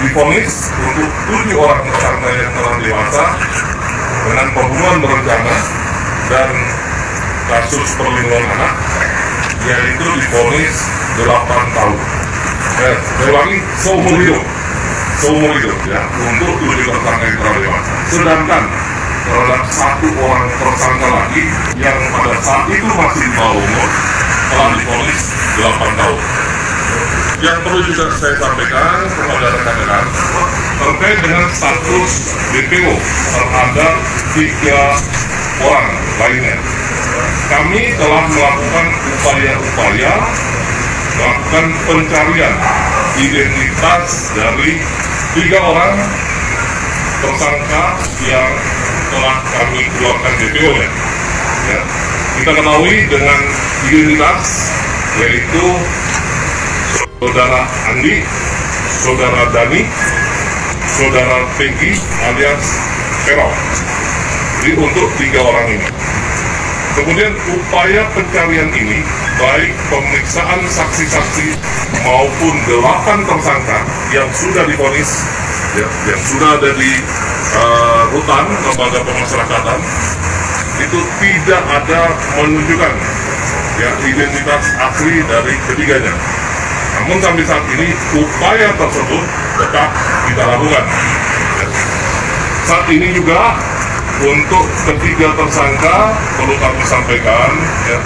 divonis untuk 7 orang tersangka yang telah dewasa dengan pembunuhan berencana dan kasus perlindungan anak, yaitu divonis 8 tahun. Saya ulangi, seumur hidup ya, untuk 7 tersangka yang telah dewasa. Sedangkan terhadap 1 orang tersangka lagi yang pada saat itu masih di bawah umur telah divonis 8 tahun. Yang perlu juga saya sampaikan kepada rekan-rekan terkait dengan status DPO terhadap 3 orang lainnya. Kami telah melakukan upaya-upaya melakukan pencarian identitas dari 3 orang tersangka yang telah kami keluarkan DPO-nya. Ya. Kita ketahui dengan identitas yaitu Saudara Andi, Saudara Dani, Saudara Peggy alias Pero. Jadi untuk 3 orang ini. Kemudian upaya pencarian ini baik pemeriksaan saksi-saksi maupun 8 tersangka yang sudah divonis, ya, yang sudah ada di rutan lembaga pemasyarakatan, itu tidak ada menunjukkan ya identitas asli dari ketiganya. Namun sampai saat ini upaya tersebut tetap kita lakukan. Ya. Saat ini juga untuk ketiga tersangka perlu kami sampaikan, ya,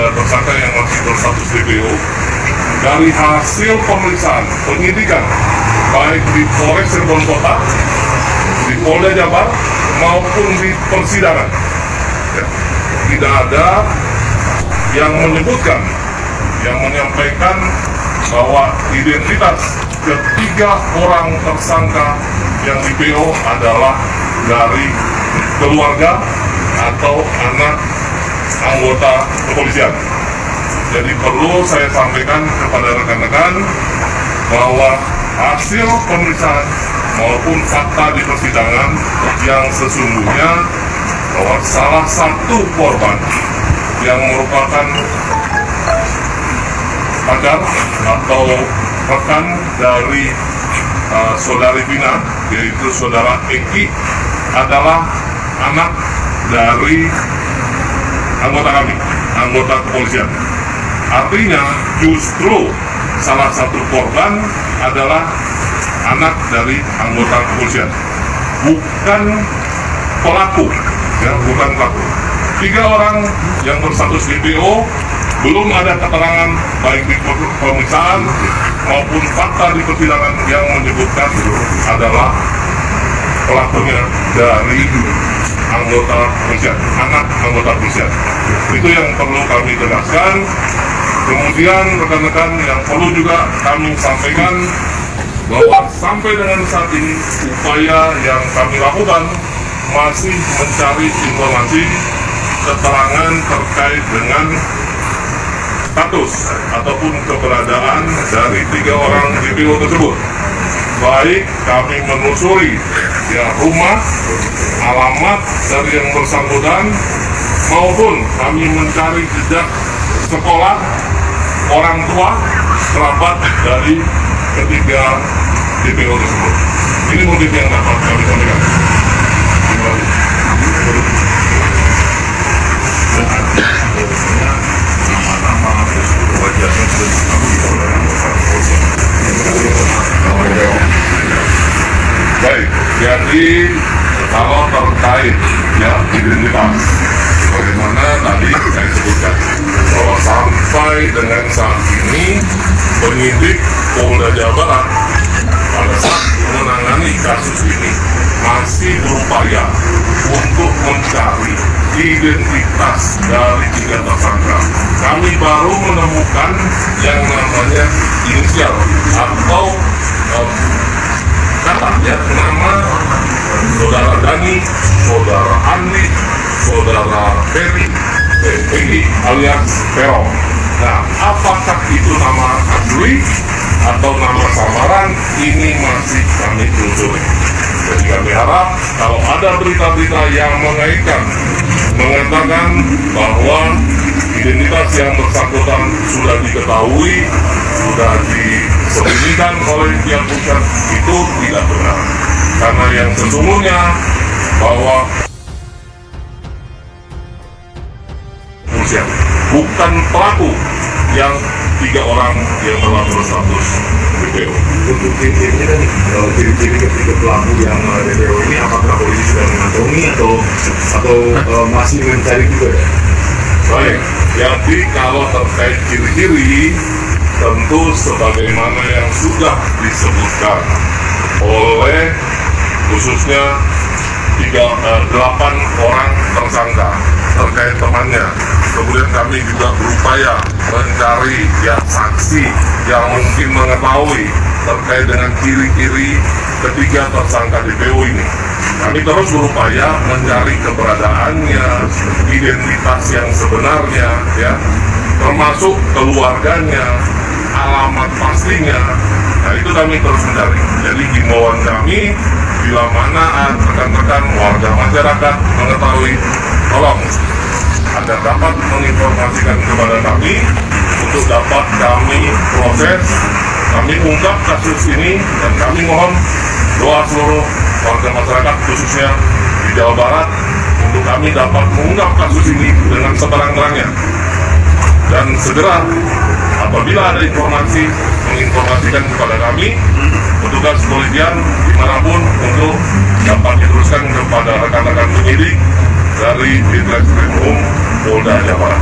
3 tersangka yang masih berstatus DPO dari hasil pemeriksaan penyidikan baik di Polres Cirebon Kota, di Polda Jabar maupun di persidangan, ya, tidak ada yang menyebutkan, yang menyampaikan bahwa identitas ketiga orang tersangka yang DPO adalah dari keluarga atau anak anggota kepolisian. Jadi perlu saya sampaikan kepada rekan-rekan bahwa hasil pemeriksaan maupun fakta di persidangan yang sesungguhnya bahwa salah satu korban yang merupakan pacar atau rekan dari saudari Vina, yaitu saudara Eki, adalah anak dari anggota kami, anggota kepolisian. Artinya justru salah satu korban adalah anak dari anggota kepolisian, bukan pelaku, ya, bukan pelaku. 3 orang yang berstatus DPO belum ada keterangan baik di pemeriksaan maupun fakta di persidangan yang menyebutkan adalah pelakunya dari anggota kepolisian, anak anggota kepolisian. Itu yang perlu kami tegaskan. Kemudian rekan-rekan yang perlu juga kami sampaikan bahwa sampai dengan saat ini upaya yang kami lakukan masih mencari informasi keterangan terkait dengan status ataupun keberadaan dari 3 orang DPO tersebut. Baik kami menelusuri ya rumah, alamat dari yang bersangkutan, maupun kami mencari jejak sekolah, orang tua, kerabat dari ketiga DPO tersebut. Ini mungkin yang dapat kami sampaikan. Baik, jadi kalau terkait ya identitas, bagaimana tadi saya sebutkan bahwa sampai dengan saat ini penyidik Polda Jawa Barat pada saat menangani kasus ini masih berupaya untuk mencari identitas dari 3 tersangka. Kami baru menemukan yang namanya inisial atau kata ya, nama saudara Dani, saudara Andi, saudara Peggy alias Pero. Nah, apakah itu nama asli atau nama samaran, ini masih kami telusuri. Jadi kami harap kalau ada berita-berita yang mengaitkan, mengatakan bahwa identitas yang bersangkutan sudah diketahui, sudah disembunyikan oleh oleh pihak pusat itu tidak benar, karena yang sesungguhnya bahwa polisian bukan pelaku yang 3 orang yang telah berstatus DPO. Untuk ciri-cirinya kan ciri-ciri ketiga pelaku yang DPO ini, apakah polisi sudah mengantongi atau masih mencari juga ya? Baik, jadi kalau terkait ciri-ciri tentu sebagaimana yang sudah disebutkan oleh khususnya 8 orang tersangka terkait temannya. Kemudian kami juga berupaya mencari saksi yang mungkin mengetahui terkait dengan ciri-ciri ketiga tersangka DPO ini. Kami terus berupaya mencari keberadaannya, identitas yang sebenarnya, termasuk keluarganya, alamat pastinya. Nah, itu kami terus mencari. Jadi himbauan kami, bila mana rekan-rekan warga masyarakat mengetahui, tolong Anda dapat menginformasikan kepada kami untuk dapat kami proses, kami ungkap kasus ini, dan kami mohon doa seluruh warga masyarakat khususnya di Jawa Barat untuk kami dapat mengungkap kasus ini dengan seterang-terangnya. Dan segera apabila ada informasi, menginformasikan kepada kami, petugas kepolisian dimanapun, untuk dapat diteruskan kepada rekan-rekan penyidik dari Ditreskrimum Polda Jawa Barat.